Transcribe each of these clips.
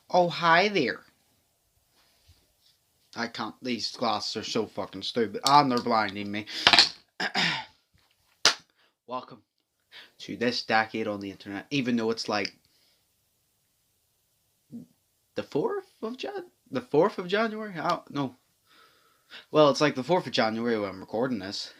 Oh, hi there. I can't. These glasses are so fucking stupid. And they're blinding me. Welcome to this decade on the internet. Even though it's like the 4th of The 4th of January? No. Well, it's like the 4th of January when I'm recording this.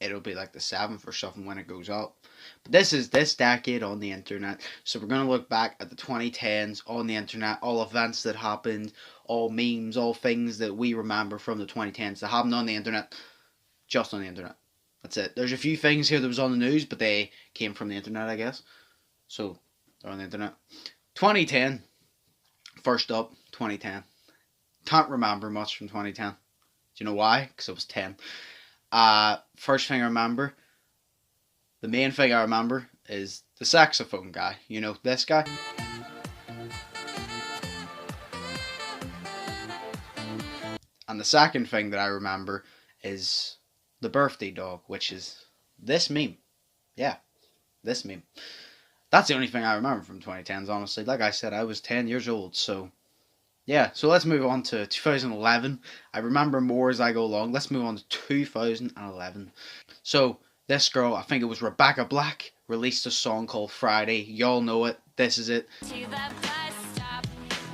It'll be like the 7th or something when it goes up. But this is this decade on the internet. So we're going to look back at the 2010s on the internet, all events that happened, all memes, all things that we remember from the 2010s that happened on the internet, just on the internet. That's it. There's a few things here that was on the news, but they came from the internet, I guess. So they're on the internet. 2010. First up, 2010. Can't remember much from 2010. Do you know why? Because I was 10. First thing I remember, the main thing I remember is the saxophone guy. You know, this guy. And the second thing that I remember is the birthday dog, which is this meme. Yeah, this meme. That's the only thing I remember from 2010s, honestly. Like I said, I was 10 years old, so yeah. So let's move on to 2011. I remember more as I go along. Let's move on to 2011. So this girl, I think it was Rebecca Black, released a song called Friday. Y'all know it. This is it. To the bus stop,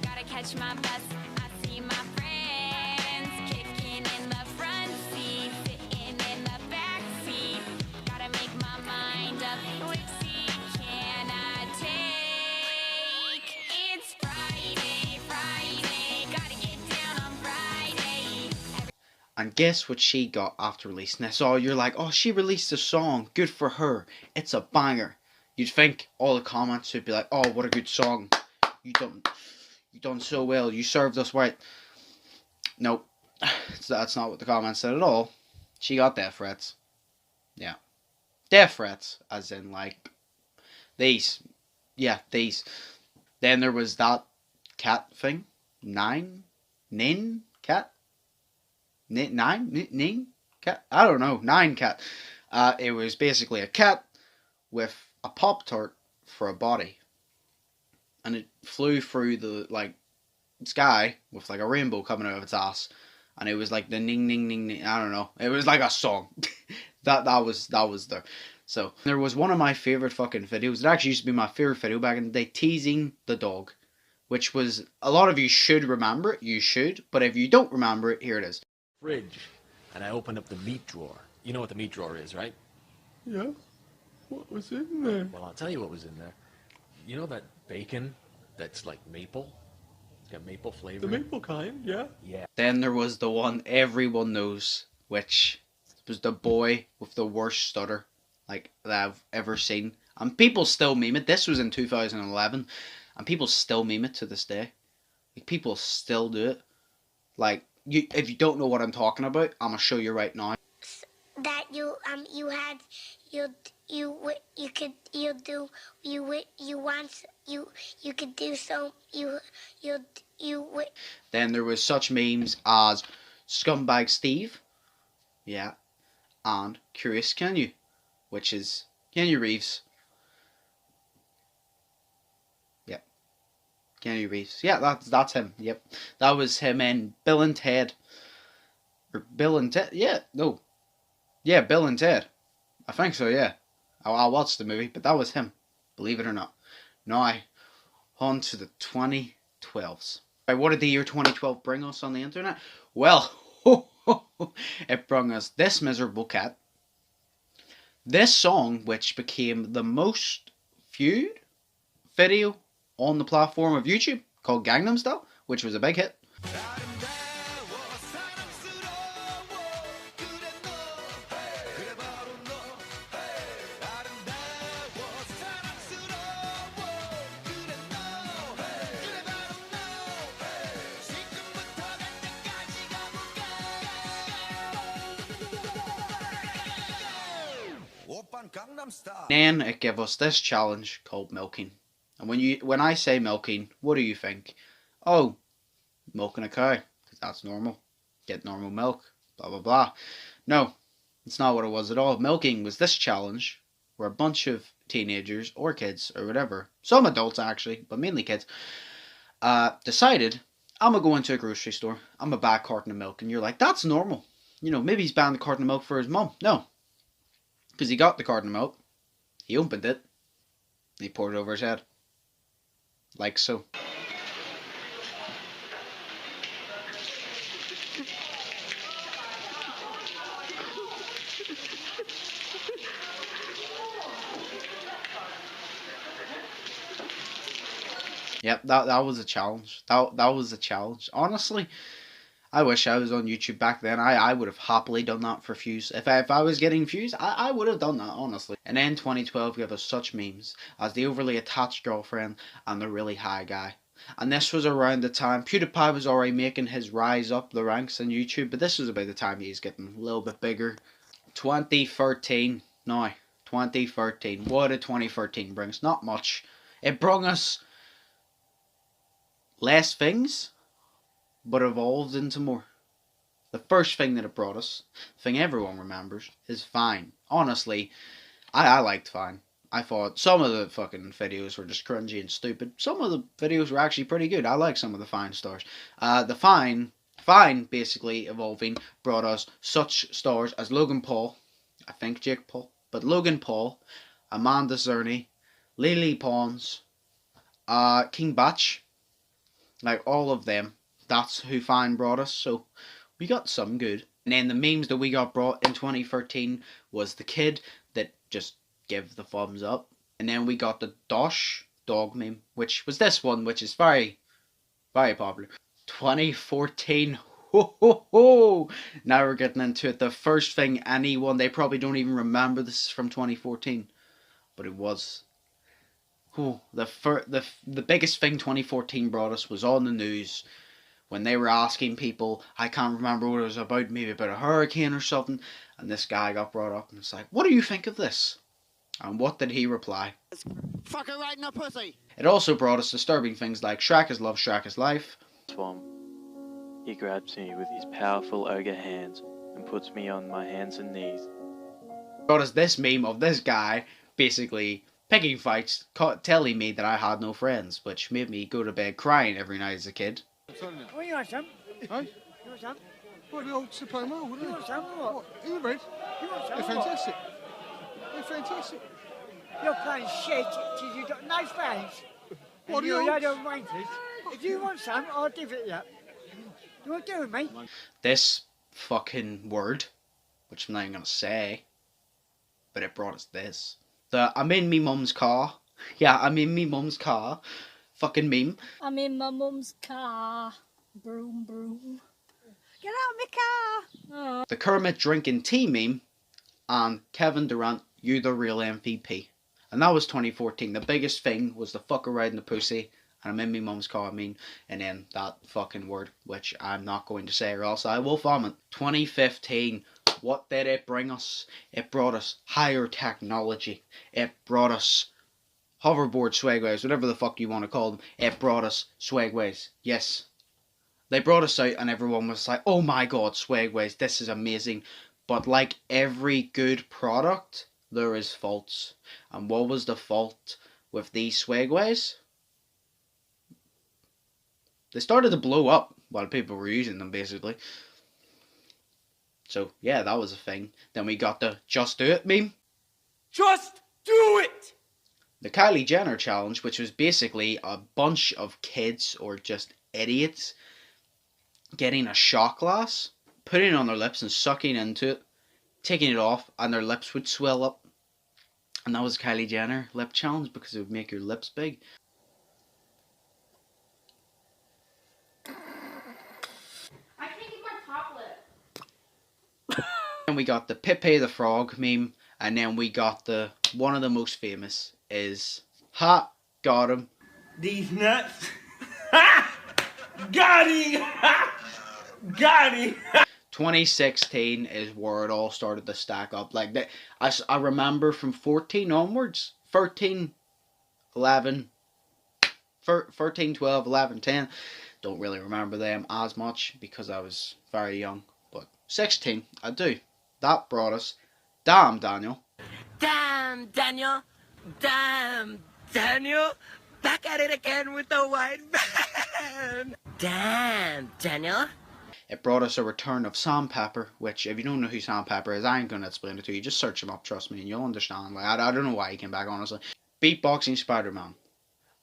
gotta catch my bus. I see my friends kicking in the front seat, sitting in the back seat. Gotta make my mind up, which seat can I take? It's Friday, Friday, gotta get down on Friday. And guess what she got after releasing this? Oh, you're like, oh, she released a song. Good for her. It's a banger. You'd think all the comments would be like, oh, what a good song. You done so well. You served us right. Nope. That's not what the comments said at all. She got death threats. Yeah. Death threats. As in, like, these. Yeah, these. Then there was that cat thing. Nin cat? Nine cat? I don't know. 9 cat. It was basically a cat with a Pop-Tart for a body. And it flew through the, like, sky with, like, a rainbow coming out of its ass. And it was like the ning ning ning ning. I don't know. It was like a song. that was there. So there was one of my favorite fucking videos. It actually used to be my favorite video back in the day, teasing the dog, which was, a lot of you should remember it. You should, but if you don't remember it, here it is. Fridge, and I opened up the meat drawer. You know what the meat drawer is, right? Yeah. What was in there? Well, I'll tell you what was in there. You know that bacon that's like maple? It's got maple flavor. The maple kind, yeah. Yeah. Then there was the one everyone knows, which was the boy with the worst stutter, like, that I've ever seen. And people still meme it. This was in 2011, and people still meme it to this day. Like, people still do it. Like, if you don't know what I'm talking about, I'm gonna show you right now. That you could do so Then there was such memes as Scumbag Steve, yeah, and Curious Can which is Kenny Reeves. Yep, Kenny Reeves. Yeah, that's him. Yep, that was him in Bill and Ted. Or Bill and Ted. Yeah, no. Yeah, Bill and Ted. I think so. Yeah, I watched the movie, but that was him. Believe it or not. Now, on to the 2012s. Right, what did the year 2012 bring us on the internet? Well, it brought us this miserable cat, this song, which became the most viewed video on the platform of YouTube, called Gangnam Style, which was a big hit. Then it gave us this challenge called milking. And when I say milking, what do you think? Oh, milking a cow, because that's normal. Get normal milk, blah blah blah. No, it's not what it was at all. Milking was this challenge where a bunch of teenagers or kids or whatever, some adults actually, but mainly kids, decided I'm gonna go into a grocery store. I'm gonna buy a carton of milk, and you're like, that's normal. You know, maybe he's buying the carton of milk for his mum. No, because he got the carton of milk, he opened it, and he poured it over his head, like so. Yep, that was a challenge. That was a challenge. Honestly, I wish I was on YouTube back then. I would have happily done that for views. If I was getting views, I would have done that, honestly. And then 2012 gave us such memes as the overly attached girlfriend and the really high guy. And this was around the time PewDiePie was already making his rise up the ranks on YouTube, but this was about the time he's getting a little bit bigger. 2013. Now, 2013. What did 2013 bring us? Not much. It brought us less things, but evolved into more. The first thing that it brought us, the thing everyone remembers, is Vine. Honestly, I liked Vine. I thought some of the fucking videos were just cringy and stupid. Some of the videos were actually pretty good. I like some of the Vine stars. Vine basically evolving brought us such stars as Logan Paul, I think Jake Paul, but Logan Paul, Amanda Zerny, Lily Pons, King Batch, like all of them. That's who Vine brought us, so we got some good. And then the memes that we got brought in 2013 was the kid that just give the thumbs up. And then we got the Dosh dog meme, which was this one, which is very, very popular. 2014, ho ho ho! Now we're getting into it. The first thing anyone, they probably don't even remember this is from 2014, but it was. Oh, the biggest thing 2014 brought us was on the news when they were asking people, I can't remember what it was about, maybe about a hurricane or something, and this guy got brought up and it's like, what do you think of this? And what did he reply? Fuck her right in the pussy. It also brought us disturbing things like Shrek is love, Shrek is life. Swamp. He grabs me with his powerful ogre hands and puts me on my hands and knees. Brought us this meme of this guy basically picking fights, telling me that I had no friends, which made me go to bed crying every night as a kid. What you want some? Hey? You want some? What, the old Supremo, wouldn't You it? want some or what? Are you red? You want some They're or what? fantastic. They're fantastic. You're playing shit because you've got no friends. What And do you're a you- load of wankers. If you want some, I'll give it you. You want to do with me? This fucking word, which I'm not even gonna say, but it brought us this. I'm in me mum's car. Yeah, I'm in me mum's car. Fucking meme. I'm in my mum's car. Broom, broom. Get out of my car. The Kermit drinking tea meme, and Kevin Durant, you the real MVP. And that was 2014. The biggest thing was the fucker riding the pussy, and I'm in me mum's car, and then that fucking word, which I'm not going to say or else I will vomit. 2015. What did it bring us? It brought us higher technology. It brought us hoverboard swagways, whatever the fuck you want to call them. It brought us swagways. Yes. They brought us out and everyone was like, oh my god, swagways, this is amazing. But like every good product, there is faults. And what was the fault with these swagways? They started to blow up while people were using them, basically. So, yeah, that was a thing. Then we got the Just Do It meme. Just do it! The Kylie Jenner challenge, which was basically a bunch of kids or just idiots getting a shot glass, putting it on their lips and sucking into it, taking it off, and their lips would swell up. And that was Kylie Jenner lip challenge because it would make your lips big. I can't get my top lip. Then we got the Pepe the Frog meme, and then we got the one of the most famous is ha, got him. These nuts. Ha! Got him! Ha! Got him! 2016 is where it all started to stack up. Like that, I remember from 14 onwards, 13, 11, 13, 12, 11, 10. Don't really remember them as much because I was very young. But 16, I do. That brought us Damn Daniel. Damn, Daniel. Damn, Daniel. Back at it again with the white bag. Damn, Daniel. It brought us a return of Sandpaper, which, if you don't know who Sandpaper is, I ain't gonna explain it to you. Just search him up, trust me, and you'll understand. Like, I don't know why he came back, honestly. Beatboxing Spider-Man.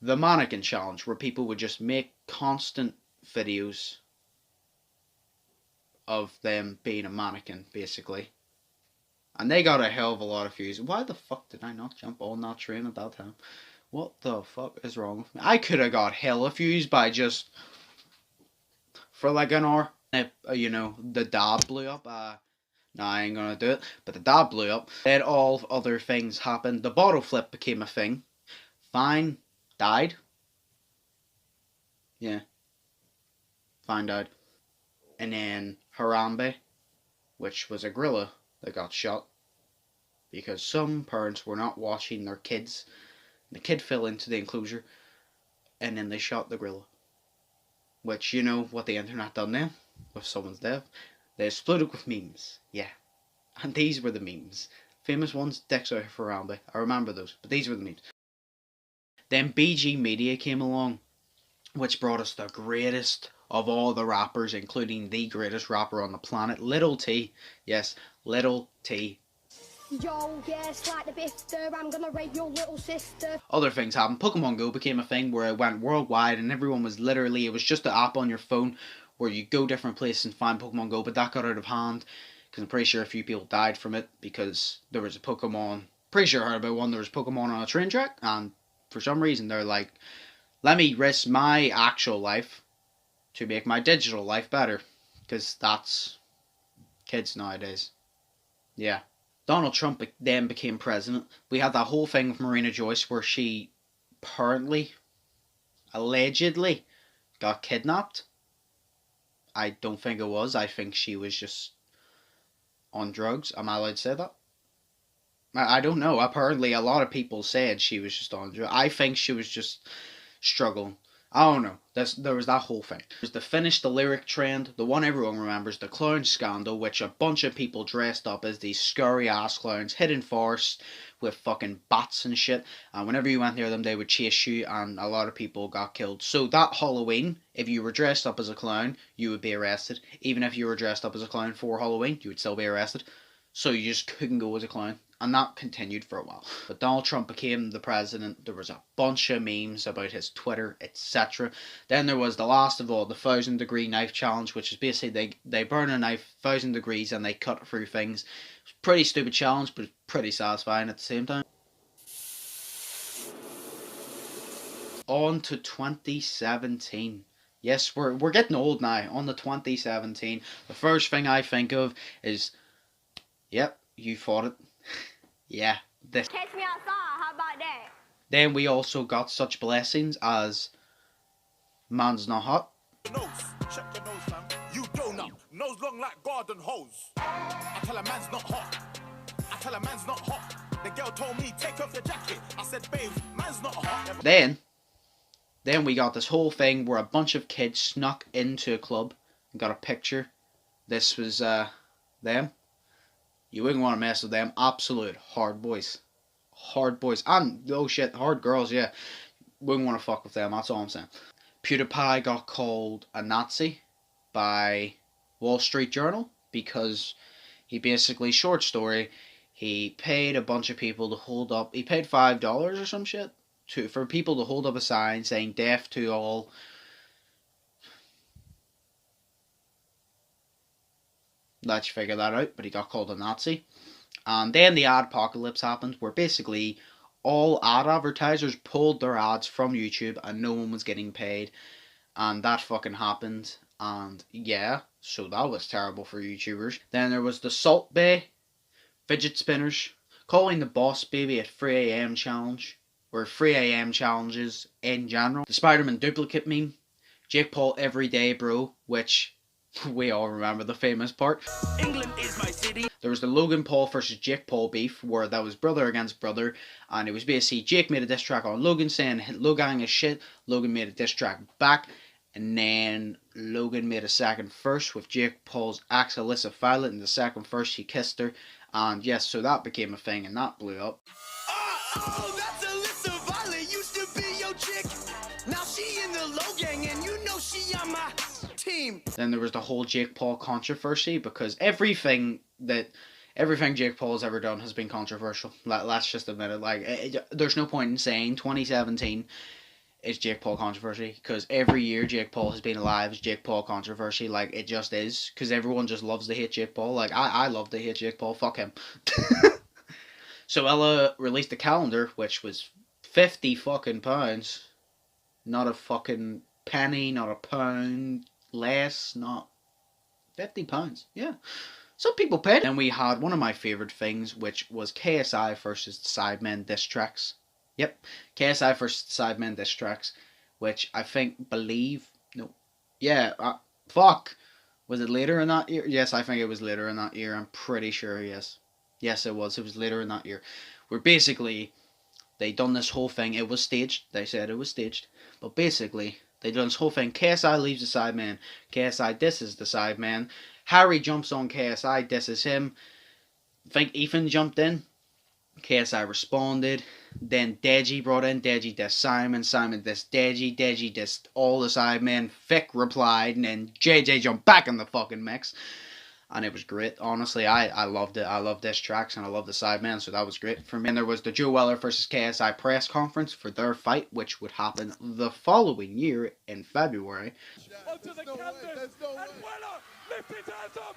The Mannequin Challenge, where people would just make constant videos of them being a mannequin, basically. And they got a hell of a lot of views. Why the fuck did I not jump on that train at that time? What the fuck is wrong with me? I could have got hella views by just... for like an hour. You know, the dab blew up. No, I ain't gonna do it. But the dab blew up. Then all other things happened. The bottle flip became a thing. Fine died. Yeah. Fine died. And then Harambe, which was a gorilla that got shot because some parents were not watching their kids. The kid fell into the enclosure and then they shot the gorilla. Which, you know what the internet done then with someone's death? They exploded with memes. Yeah. And these were the memes. Famous ones, dicks out for Harambe. I remember those, but these were the memes. Then BG Media came along, which brought us the greatest of all the rappers, including the greatest rapper on the planet, Little T. Yes, Little T. Yo, yes, like the bifter, I'm gonna rape your little sister. Other things happened. Pokemon Go became a thing where it went worldwide and everyone was literally, it was just an app on your phone where you go different places and find Pokemon Go, but that got out of hand because I'm pretty sure a few people died from it because there was a Pokemon, pretty sure I heard about one, there was Pokemon on a train track and for some reason they're like, let me risk my actual life to make my digital life better because that's kids nowadays. Yeah. Donald Trump then became president. We had that whole thing with Marina Joyce where she apparently, allegedly, got kidnapped. I don't think it was. I think she was just on drugs. Am I allowed to say that? I don't know. Apparently a lot of people said she was just on drugs. I think she was just struggling. I don't know. There was that whole thing. There's the Finish the Lyric trend, the one everyone remembers, the clown scandal, which a bunch of people dressed up as these scary ass clowns, hid in forests with fucking bats and shit. And whenever you went near them, they would chase you, and a lot of people got killed. So that Halloween, if you were dressed up as a clown, you would be arrested. Even if you were dressed up as a clown for Halloween, you would still be arrested. So you just couldn't go as a clown. And that continued for a while. But Donald Trump became the president. There was a bunch of memes about his Twitter, etc. Then there was the last of all, the 1,000 degree knife challenge, which is basically they burn a knife 1,000 degrees and they cut through things. It's a pretty stupid challenge, but pretty satisfying at the same time. On to 2017. Yes, we're getting old now. On to 2017. The first thing I think of is, yep, you fought it. Yeah, this. Catch me outside, how about that? Then we also got such blessings as Man's Not Hot. Nose, check your nose, fam. You donut, nose long like garden hose. I tell a man's not hot. I tell a man's not hot. The girl told me take off your jacket. I said, babe, man's not hot. Then we got this whole thing where a bunch of kids snuck into a club and got a picture. This was them. You wouldn't want to mess with them. Absolute hard boys. Hard boys. And, oh shit, hard girls, yeah. Wouldn't want to fuck with them, that's all I'm saying. PewDiePie got called a Nazi by Wall Street Journal because he basically, short story, he paid a bunch of people to hold up, he paid $5 or some shit for people to hold up a sign saying death to all. Let's figure that out, but he got called a Nazi. And then the ad apocalypse happened, where basically all ad advertisers pulled their ads from YouTube and no one was getting paid. And that fucking happened. And yeah, so that was terrible for YouTubers. Then there was the Salt Bay fidget spinners calling the Boss Baby at 3 AM challenge, or 3 AM challenges in general. The Spider-Man duplicate meme, Jake Paul everyday bro, which we all remember the famous part. England is my city. There was the Logan Paul versus Jake Paul beef, where that was brother against brother, and it was basically Jake made a diss track on Logan saying Logan is shit. Logan made a diss track back, and then Logan made a second verse with Jake Paul's ex Alyssa Violet. In the second verse, he kissed her, and yes, so that became a thing, and that blew up. Oh, that's Alyssa Violet. Used to be your chick. Now she in the low gang, and you know my team. Then there was the whole Jake Paul controversy, because everything Jake Paul's ever done has been controversial. Let's just admit it. Like, there's no point in saying 2017 is Jake Paul controversy, because every year Jake Paul has been alive is Jake Paul controversy. Like, it just is, because everyone just loves to hate Jake Paul. Like, I love to hate Jake Paul. Fuck him. So Ella released a calendar, which was 50 fucking pounds. Not a fucking penny, not a pound less, not 50 pounds. Yeah. Some people paid. Then we had one of my favourite things, which was KSI versus the Sidemen diss tracks. Yep, KSI versus Sidemen diss tracks, which I believe, fuck, was it later in that year? Yes, I think it was later in that year, I'm pretty sure, yes. Yes, it was later in that year, where basically, they done this whole thing, it was staged, they said it was staged, but basically, they done this whole thing, KSI leaves the Sidemen, KSI disses the Sidemen, Harry jumps on KSI, disses him, I think Ethan jumped in, KSI responded, then Deji brought in, Deji dissed Simon, Simon dissed Deji, Deji dissed all the Sidemen, Vic replied, and then JJ jumped back in the fucking mix, and it was great, honestly, I loved it, I love diss tracks, and I love the Sidemen, so that was great for me. And there was the Joe Weller versus KSI press conference for their fight, which would happen the following year in February. Onto the canvas, and Weller lift his hands up.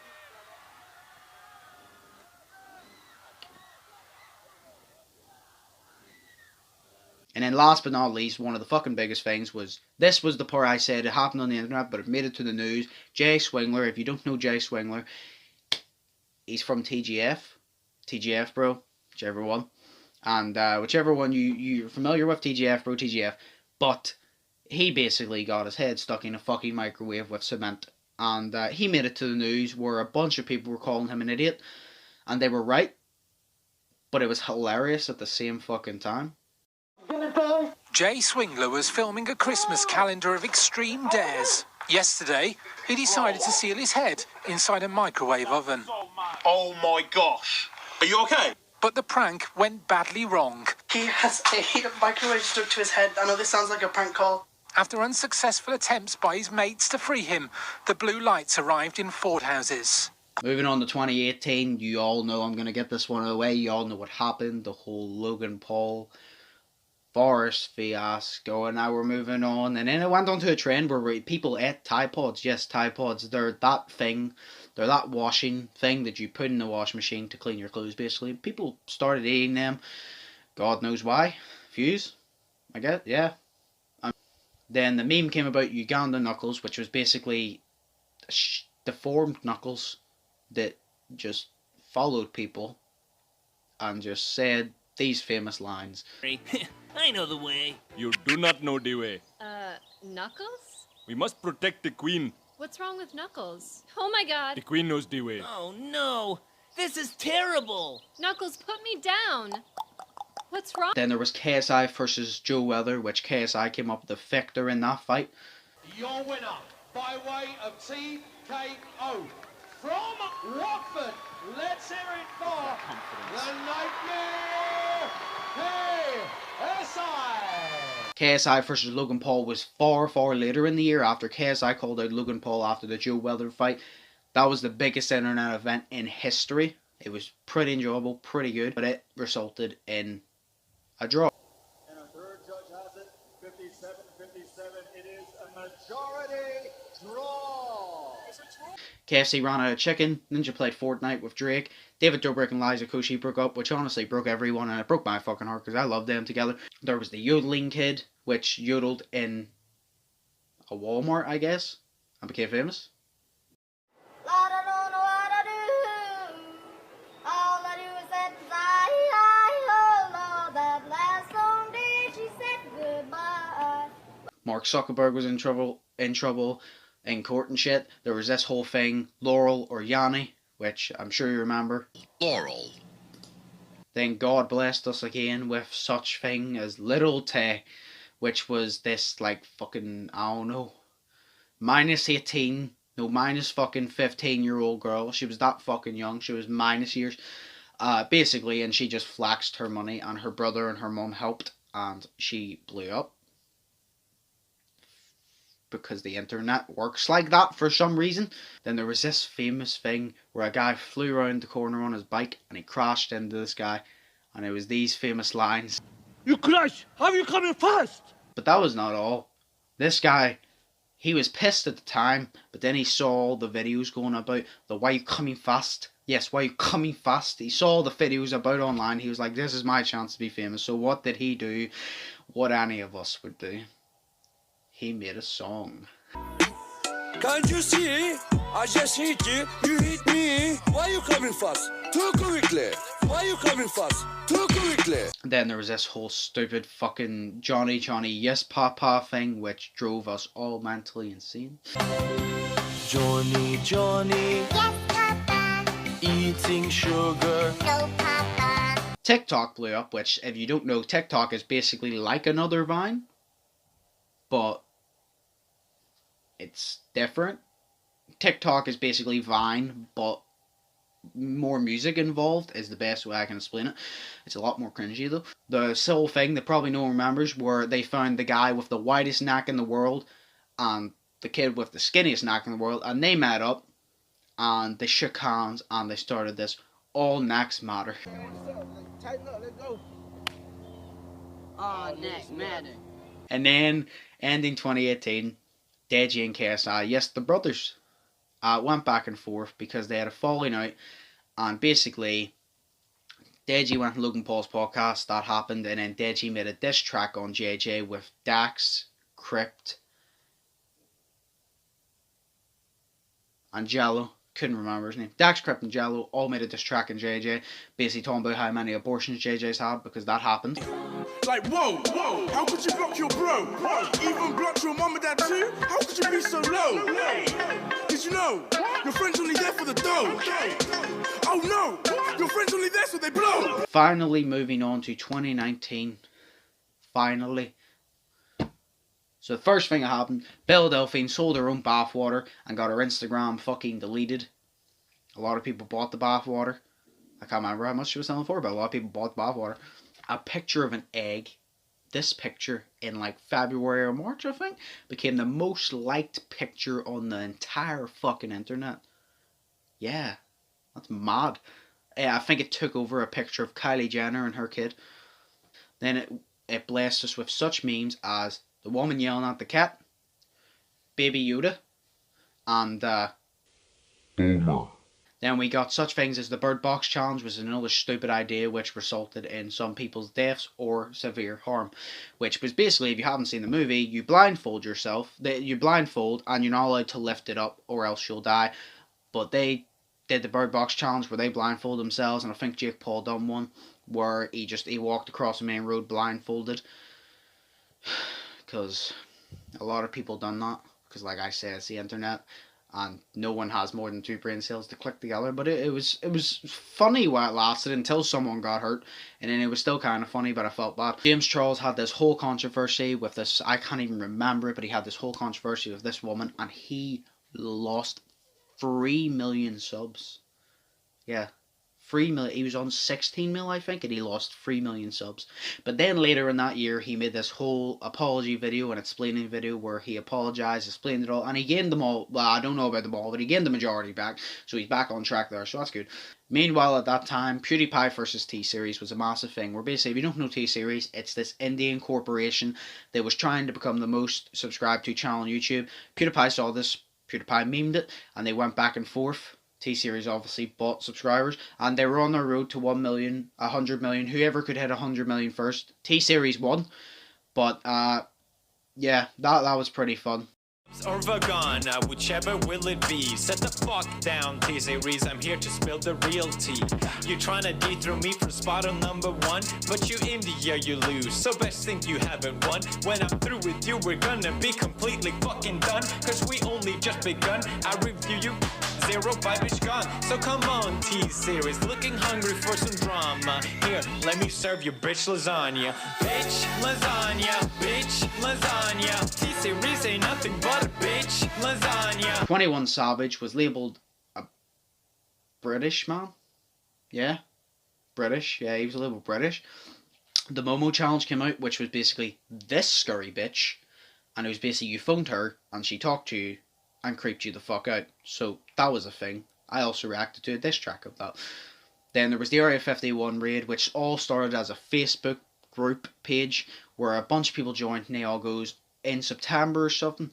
And then last but not least, one of the fucking biggest things was, this was the part I said, it happened on the internet, but it made it to the news. Jay Swingler, if you don't know Jay Swingler, he's from TGF. TGF, bro. Whichever one. And whichever one you're familiar with, TGF, bro, TGF. But he basically got his head stuck in a fucking microwave with cement. And he made it to the news where a bunch of people were calling him an idiot. And they were right. But it was hilarious at the same fucking time. Jay Swingler was filming a Christmas calendar of extreme dares. Yesterday, he decided to seal his head inside a microwave oven. Oh my gosh. Are you okay? But the prank went badly wrong. He has a microwave stuck to his head. I know this sounds like a prank call. After unsuccessful attempts by his mates to free him, the blue lights arrived in Ford houses. Moving on to 2018, you all know I'm going to get this one away. You all know what happened. The whole Logan Paul Forest fiasco, and now we're moving on. And then it went on to a trend where people ate Tide Pods. Yes, Tide Pods. They're that thing. They're that washing thing that you put in the wash machine to clean your clothes, basically. People started eating them. God knows why. Fuse? I guess, yeah. Then the meme came about Uganda Knuckles, which was basically deformed Knuckles that just followed people and just said these famous lines. I know the way. You do not know the way. Knuckles? We must protect the queen. What's wrong with Knuckles? Oh my god. The queen knows the way. Oh no, this is terrible. Knuckles, put me down. What's wrong? Then there was KSI versus Joe Weller, which KSI came up with the victor in that fight. Your winner, by way of TKO, from Watford, let's hear it for the Nightmare KSI. KSI versus Logan Paul was far, far later in the year after KSI called out Logan Paul after the Joe Weller fight. That was the biggest internet event in history. It was pretty enjoyable, pretty good, but it resulted in a draw. And a third judge has it, 57-57. It is a majority draw. KFC ran out of chicken. Ninja played Fortnite with Drake. David Dobrik and Liza Koshy broke up, which honestly broke everyone, and it broke my fucking heart because I love them together. There was the yodeling kid, which yodeled in a Walmart, I guess, and became famous. Mark Zuckerberg was in trouble in court and shit. There was this whole thing, Laurel or Yanni, which I'm sure you remember. Laurel. Then God blessed us again with such thing as Little Tay, which was this like fucking, I don't know, minus 18, no, minus fucking 15-year-old girl. She was that fucking young. She was minus years. Basically, and she just flaxed her money, and her brother and her mum helped, and she blew up. because the internet works like that for some reason. Then there was this famous thing where a guy flew around the corner on his bike and he crashed into this guy, and it was these famous lines. You crash! How are you coming fast? But that was not all. This guy, he was pissed at the time, but then he saw all the videos going about the why you coming fast. Yes, why you coming fast. He saw the videos about online. He was like, this is my chance to be famous. So what did he do? What any of us would do. He made a song. Can't you see? I just hit you. You hit me. Why you coming fast? Too quickly. Why you coming fast? Too quickly. Then there was this whole stupid fucking Johnny yes papa thing, which drove us all mentally insane. Johnny, Yes, Papa. eating sugar. No, Papa. TikTok blew up, which, if you don't know, TikTok is basically like another Vine, but it's different. TikTok is basically Vine, but more music involved is the best way I can explain it. It's a lot more cringy though. The whole thing that probably no one remembers, where they found the guy with the widest neck in the world and the kid with the skinniest neck in the world, and they met up and they shook hands and they started this all necks matter. Tighten up, let's go. Oh, next matter. And then ending 2018, Deji and KSI, yes, the brothers, went back and forth because they had a falling out, and basically Deji went to Logan Paul's podcast, that happened, and then Deji made a diss track on JJ with Dax, Crypt, and Jello. Couldn't remember his name. Dax, Crypt, and Jello all made a diss track on JJ, basically talking about how many abortions JJ's had, because that happened. Like, whoa, how could you block your bro? Even block your mum and dad too? How could you be so low? Did you know your friend's only there for the dough? Oh no, your friend's only there so they blow. Finally moving on to 2019. Finally. So the first thing that happened, Belle Delphine sold her own bathwater and got her Instagram fucking deleted. A lot of people bought the bathwater. I can't remember how much she was selling for, but a lot of people bought the bathwater. A picture of an egg, this picture in like February or March I think, became the most liked picture on the entire fucking internet. Yeah, that's mad. I think it took over a picture of Kylie Jenner and her kid. Then it blessed us with such memes as the woman yelling at the cat, Baby Yoda, and then we got such things as the Bird Box Challenge, which was another stupid idea which resulted in some people's deaths or severe harm. Which was basically, if you haven't seen the movie, you blindfold yourself, you blindfold and you're not allowed to lift it up or else you'll die. But they did the Bird Box Challenge where they blindfold themselves, and I think Jake Paul done one where he walked across the main road blindfolded. Because a lot of people done that, because like I said, it's the internet and no one has more than 2 brain cells to click together. But it was funny while it lasted until someone got hurt, and then it was still kind of funny, but I felt bad. James Charles had this whole controversy with this, I can't even remember it, but he had this whole controversy with this woman, and he lost 3 million subs. Yeah, 3 million. He was on 16 mil, I think, and he lost 3 million subs. But then later in that year, he made this whole apology video and explaining video where he apologized, explained it all, and he gained them all. Well, I don't know about them all, but he gained the majority back, so he's back on track there, so that's good. Meanwhile, at that time, PewDiePie versus T-Series was a massive thing, where basically, if you don't know T-Series, it's this Indian corporation that was trying to become the most subscribed to channel on YouTube. PewDiePie saw this, PewDiePie memed it, and they went back and forth. T-Series obviously bought subscribers, and they were on their road to 1 million, 100 million, whoever could hit 100 million first. T-Series won, but yeah, that was pretty fun. Or vegan, whichever will it be. Set the fuck down, T-Series, I'm here to spill the real tea. You tryna dethrone me from spot on number 1, but you India, you lose, so best think you haven't won. When I'm through with you, we're gonna be completely fucking done, cause we only just begun. I review you, 0 vibe gone. So come on, T-Series, looking hungry for some drama. Here, let me serve you bitch lasagna. Bitch lasagna, bitch lasagna. T-Series ain't nothing but a bitch lasagna. 21 Savage was labelled a British man. Yeah, British. Yeah, he was labelled British. The Momo Challenge came out, which was basically this scurry bitch. And it was basically you phoned her and she talked to you and creeped you the fuck out. So that was a thing. I also reacted to a diss track of that. Then there was the Area 51 raid, which all started as a Facebook group page where a bunch of people joined, and they all goes, in September or something,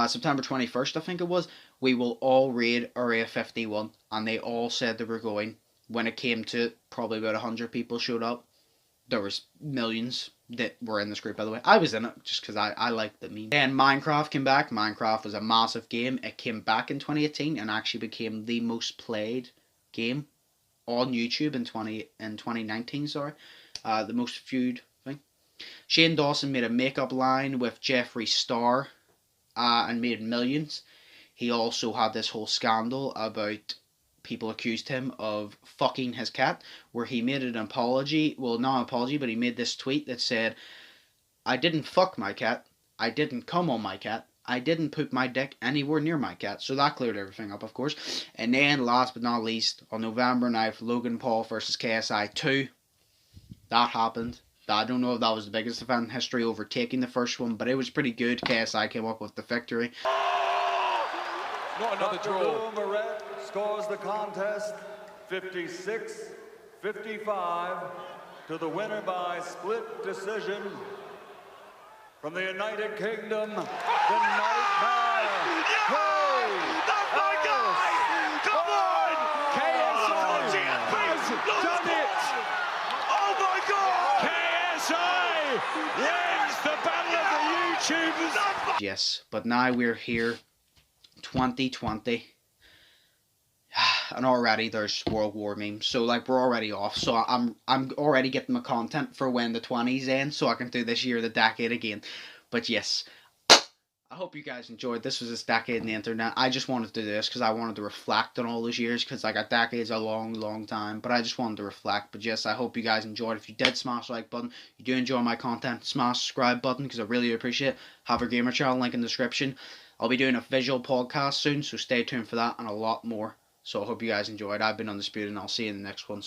September 21st I think it was, we will all raid Area 51, and they all said they were going. When it came to it, probably about 100 people showed up. There was millions that were in this group, by the way. I was in it just because I liked the meme. Then Minecraft came back. Minecraft was a massive game. It came back in 2018 and actually became the most played game on YouTube in 2019, sorry. The most viewed thing. Shane Dawson made a makeup line with Jeffree Star and made millions. He also had this whole scandal about people accused him of fucking his cat, where he made an apology. Well, not an apology, but he made this tweet that said, I didn't fuck my cat. I didn't come on my cat. I didn't put my dick anywhere near my cat. So that cleared everything up, of course. And then, last but not least, on November 9th, Logan Paul versus KSI 2. That happened. I don't know if that was the biggest event in history, overtaking the first one, but it was pretty good. KSI came up with the victory. Not another draw. Moret scores the contest 56-55 to the winner by split decision. From the United Kingdom, the Nightmare. Hey! That's my guy! Come on! KSI has done it! Oh my god! KSI wins the battle of the YouTubers! Yes, but now we're here, 2020. And already there's World War memes, so like we're already off. So I'm already getting my content for when the 20s end, so I can do this year the decade again. But yes, I hope you guys enjoyed. This was this decade in the internet. I just wanted to do this because I wanted to reflect on all those years, because like a decade's a long time. But I just wanted to reflect. But yes, I hope you guys enjoyed. If you did, smash the like button. If you do enjoy my content, smash the subscribe button, because I really appreciate it. Have a gamer channel link in the description. I'll be doing a visual podcast soon, so stay tuned for that and a lot more. So I hope you guys enjoyed. I've been Undisputed, and I'll see you in the next one.